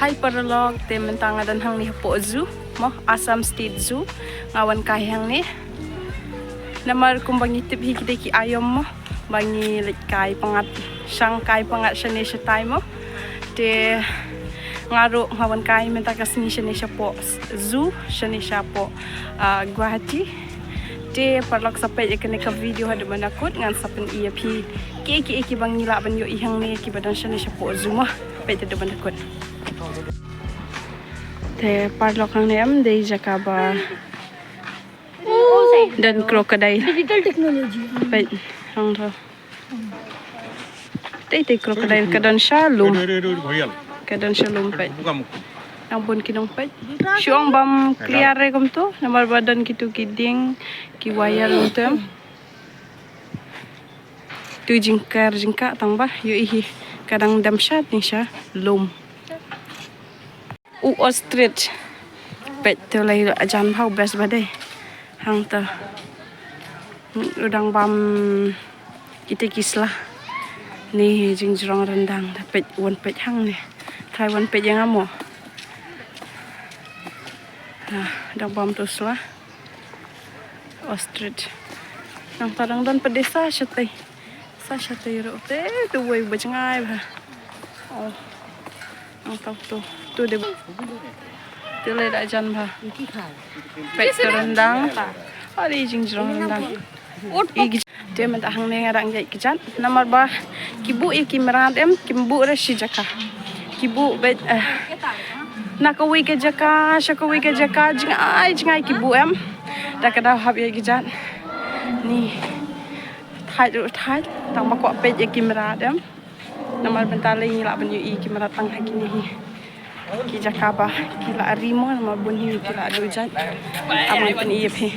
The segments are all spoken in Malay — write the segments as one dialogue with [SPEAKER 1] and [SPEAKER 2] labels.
[SPEAKER 1] hyperlog te mentang dan hang ni po zoo mo Assam State Zoo ngawan kahang ni namar kumbangi tip higde ki ayom mo bangi kai pangat sang kai pangat shane shatay mo te ngaro ngawan kai menta kasni shane po zoo shane po Guwahati te parlok sampai ikene ka video hadu manakut ngan sapen iya pi ki bang nila ban yo ihang ne ki badan shane po zoo mo pe te manakut te parlok ang nem de jakaba dan crocodile
[SPEAKER 2] digital technology
[SPEAKER 1] pe hang tho te crocodile kadan shalom kadan shalom pe ang bun kinong pe syong bam clear re kom to namar badan kitu kiding ki wayar untem tu jingkar jingka tangba yo ihi kadang damsyat ni sya lum ostrich pet to lai ajan hau best badai hang ta udang bam kita kislah ni jingjrong rendang pet wan pet hang ni Taiwan pet yang amo dang bam tu slah ostrich nang tarang dan pedesa syatai ro te tu wei bajngai ba oh nang tau tu de tu le da jan ba pet rendang ta ari jingjrong rendang dia minta hang ne ngarang jai kijan namar ba kibu ya kimerat em kimbu ra shijaka kibu bet nakawi ke jaka shakawi ke jaka jingai kibu em da kada hab ya kijan ni thai tang ba ko pet ya kimerat em namar bentar lagi la ban yu kimerat tang haki ni ki jaka ba kila rimo namar bunhi kila dujan amai pen ie phe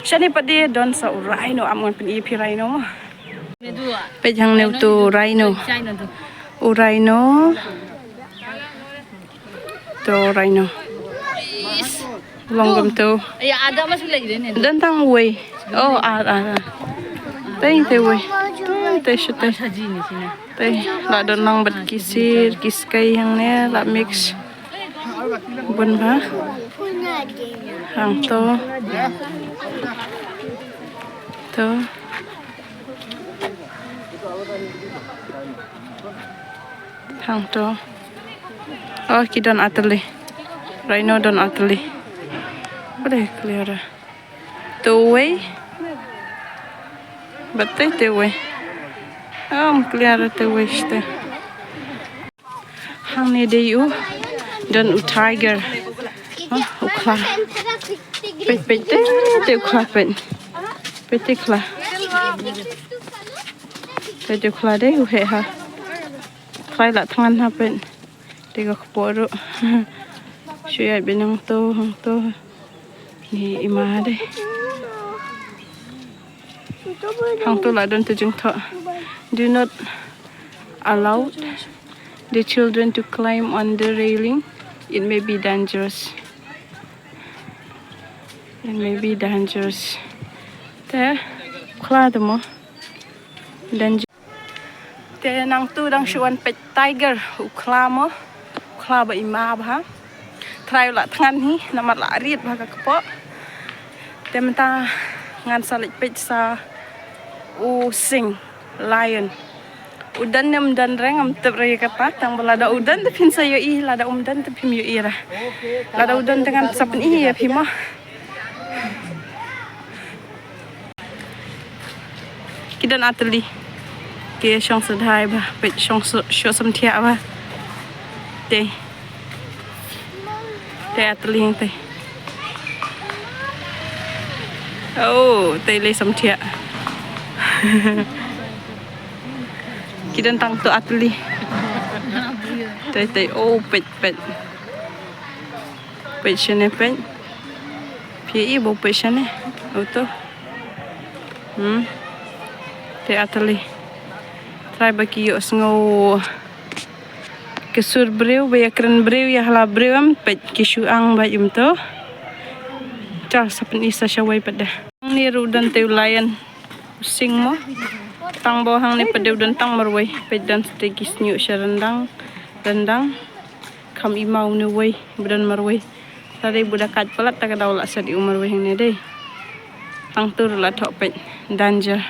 [SPEAKER 1] shani pade don sa rhino amon pen ie phe rhino mo pe jang ne tu rhino rhino longgam tu
[SPEAKER 2] ya ada masuk lagi ni
[SPEAKER 1] dan tang wei oh teng te wei te shute
[SPEAKER 2] saji ni sini
[SPEAKER 1] te la don lang bat kisir kiskai hang ne la mix bun ba hang to hang to oh ki don atli rhino don atli boleh clear tu wei betul tu wei clear tu wei ste hang ne de yu don tiger ukla pet te ukla pet ukla te ukla de u he ha khai la thangan ha pen te ko poru syai benang to ni ima de hang to la don tu jung tho do not allow the children to climb on the railing. It may be dangerous. Te kla mo danger. Te nang tu dang shuan pet tiger ukla mo kla ba ima ba try la thangan hi namat la riet ba ka po te menta ngan salit pet sa u sing lion udan nem dan reng am tebre kata tang balada udan te pin sayo I lada umdan te pim yo ira lada udan dengan sapen I ya pima kidan atli ke shong sedhai ba pet shong sho sam thia ba te atli te oh te le sam thia kidan tang tu atli te oh pet shene pet pi bo pet shene auto te atli try baki yo sngo kesur breu be kren breu ya hala breu am pet kisu ang ba yum to cha sapen isa shawai pada ni rudan te lion sing mo tang bohang ni pada udan tang marwai pedan stegis nyu rendang kam imau ni wei budan marwei tadi budak kat pelat tak ada ulak sadi umar wei ni deh tang tur la thok pet danger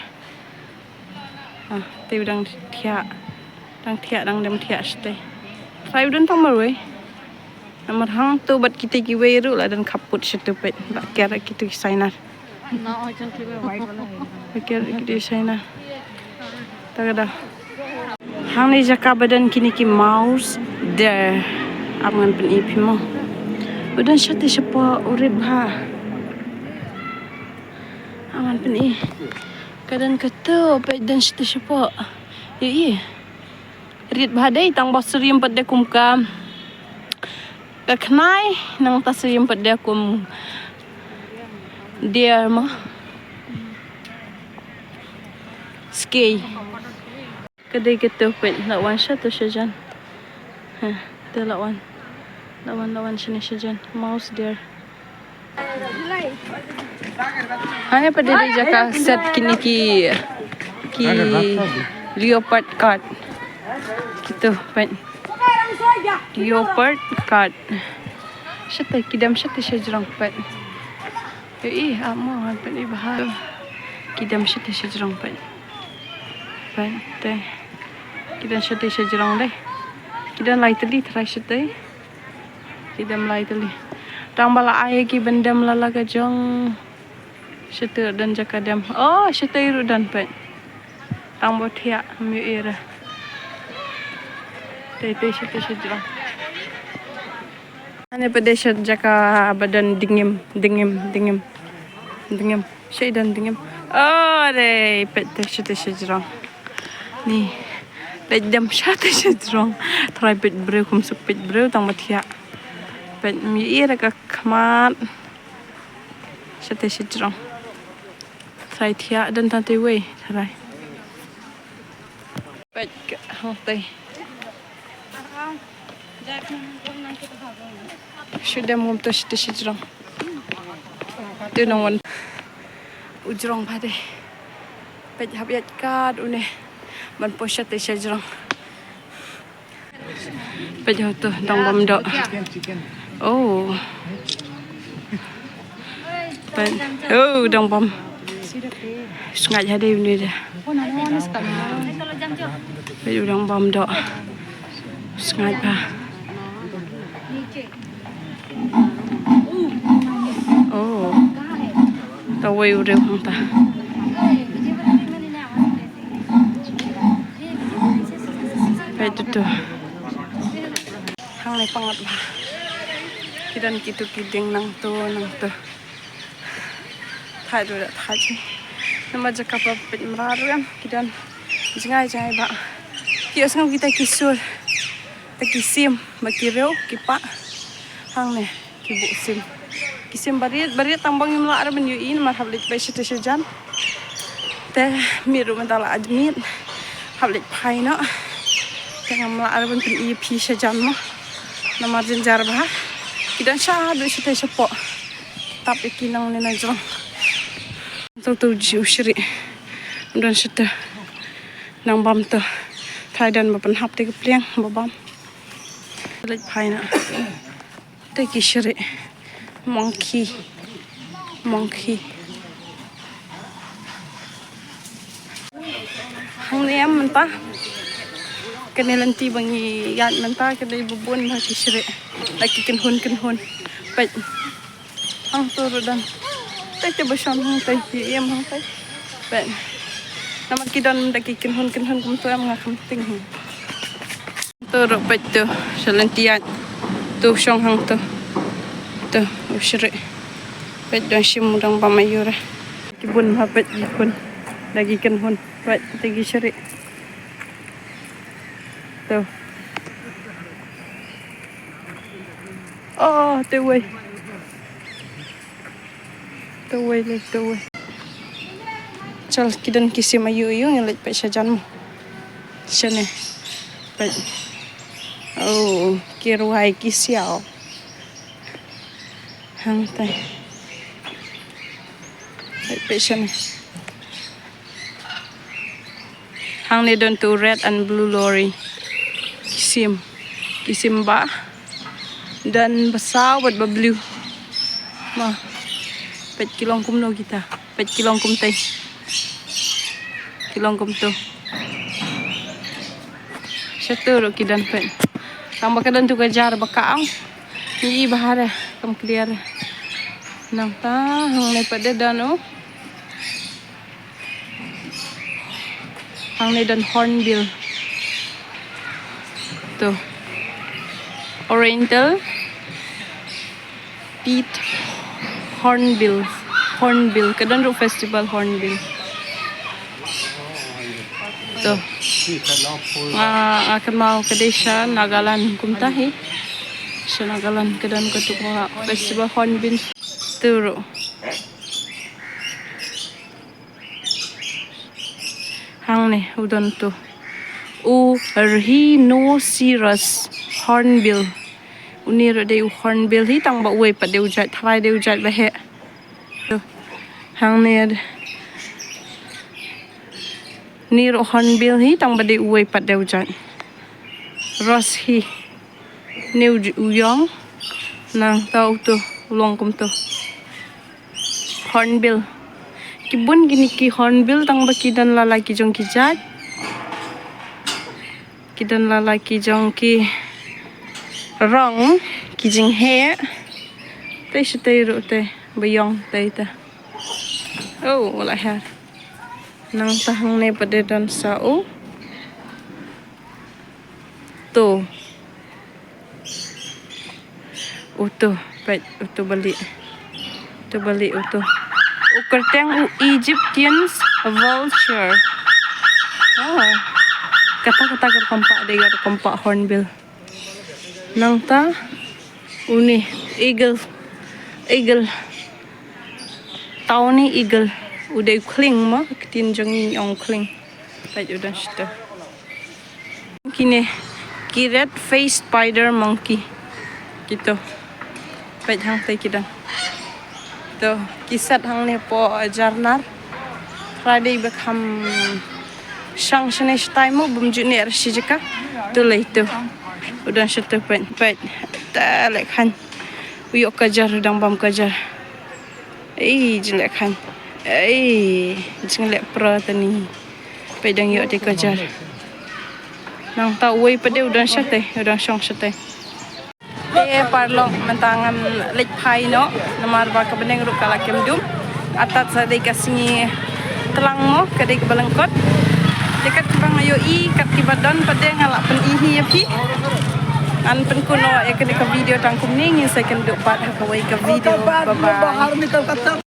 [SPEAKER 1] te dang thia dang dem thia ste sai budan tang marwei amar hang tu bat kita ki wei ru la dan kaput situ pet ba kera kita sainar
[SPEAKER 2] Na oi chang ki white wala.
[SPEAKER 1] kera kita sainar tak ada hang ni jaka badan kini ki mouse there amangan pen ipi mo udan syate siapa urip ha aman pen i kadan kata pet dan syate siapa ye rit bhadai tang bosriam pet de kumkam kaknai nang tasriam pet de kum dia mo ski kadai kata pet lawan syate syajan te lawan sini syajan mouse there hanya pada dia jaka set kini ki leopard card gitu pen leopard card syate kidam syate syajrang pen amo pen bahar kidam syate syajrang pen te kidam syate syajrang deh kidam lai tadi try syate kidam lai tadi tang bala ay ki bendam lala ka jong syate dan jakadam syate ru dan pen tang bothia mi era te syate syajrang ane pada syat jaka badan dingim syaidan dingim re pet syate syajrang ni pedam syate syajrang try pet breu kum suk pet breu tang bothia pet mi era ka khamat syate syajrang try thia dan tante wei try pet hotai sudah mau tu syajrang tu nong ujrong phade pet habiat kad une ban posat syajrang pet tu dong bam do pet dong bam sungai hade ni dah pet dong bam do sungai pa tao quay rêu không ta phải tu hang này pangat ba kidan kitu kiding nang tu thai do thai chi nama jaka pa pet mraru kan kidan jangai ba kios ngam kita kisur ta kisim bakireu kipa hang ne kibu sim kisim bariat tambang imla ara ben yuin mar hablit pai syate syajan te miru mentala admit hablit pai no tengam la ara ben ep syajan mo namar jenjar ba kidan sha do syate syapo tapi kinang ne na jong tu usri dan syate nang bam tu thai dan bapan hap te kepliang babam hablit pai na te kisri monkey hang liam menta kenelan ti bangi yan menta kedai bubun ha kisre laki kenhun pet hang tur dan te basan hang te em hang te pet nama kidan daki kenhun kum tu am ngakam ting tur pet tu selentian tu song hang tu tu usri pet dan sim dang pamayura kibun hapet ikun lagi kenhun pet tegi syri tu tu wei chal kidan kisim ayu ngelet pet syajan mo syane pet kiruai kisiao hang tai patient hang ni don to red and blue lorry kisim ba Dan besar buat bablu. Mah. Pet kilong kum no kita. Pet kilong kum teh. Kilong kum tu. Satu ro kidan pet. Tambah kedan tu kejar bakaang. Ni bahara kam clear. Nang ta hang ne pada dano. Hang ne dan hornbill. Tu. Oriental Pit Hornbill. Hornbill. Kedan ro festival hornbill. Tu. Akan mau ke desa Nagaland kumtahi. Sa Nagaland kedan ketuk festival hornbill. Turo. Hang ni udan tu. Rhinoceros hornbill. Unir de hornbill hi tang ba uai pa de ujat thai de ujat ba he. Hang ni Nir hornbill hi tang ba de uai pa de ujat. Ross hi new uyong nang tau tu ulong kum tu. Hornbill. Kibun gini ki hornbill tang ba kidan lalaki jong ki jat. Kidan lalaki jong ki rong ki jing he. Tei sitei ro te bayong tei ta. Oh, wala her. Nang tahang ne pada dan sao. Tu. Utuh, baik utuh balik. Utuh balik utuh. Ukerteng Egyptians vulture. Oh. Kata-kata kompak dia kompak hornbill. Nang ta uni eagle. Tahu ni eagle. Udah kling mah ketinjang ni ong kling. Baik udah situ. Kini red face spider monkey. Gitu. Baik hang tai kidan. Tu kisat hang ni po jarnar. Friday bekam Sang senes time mo bumju ni arsi jika tu lah itu udah satu pen tak lekhan uyok kejar udang bam kejar jelekhan jelek pra tani pedang yuk dikejar nang tahu way pada udah sate udah song sate dia parlok mentangan lek pai no nomor ba kebeneng ru kala kemdum atat sa dei kasih telang mo kadai kebalengkot dekat bang ayo kat kibadan pada ngalak pen ihi ya pi an pen kuno ya kena ke video tangkum ning saya kena duk bat ka wai ke video bye bye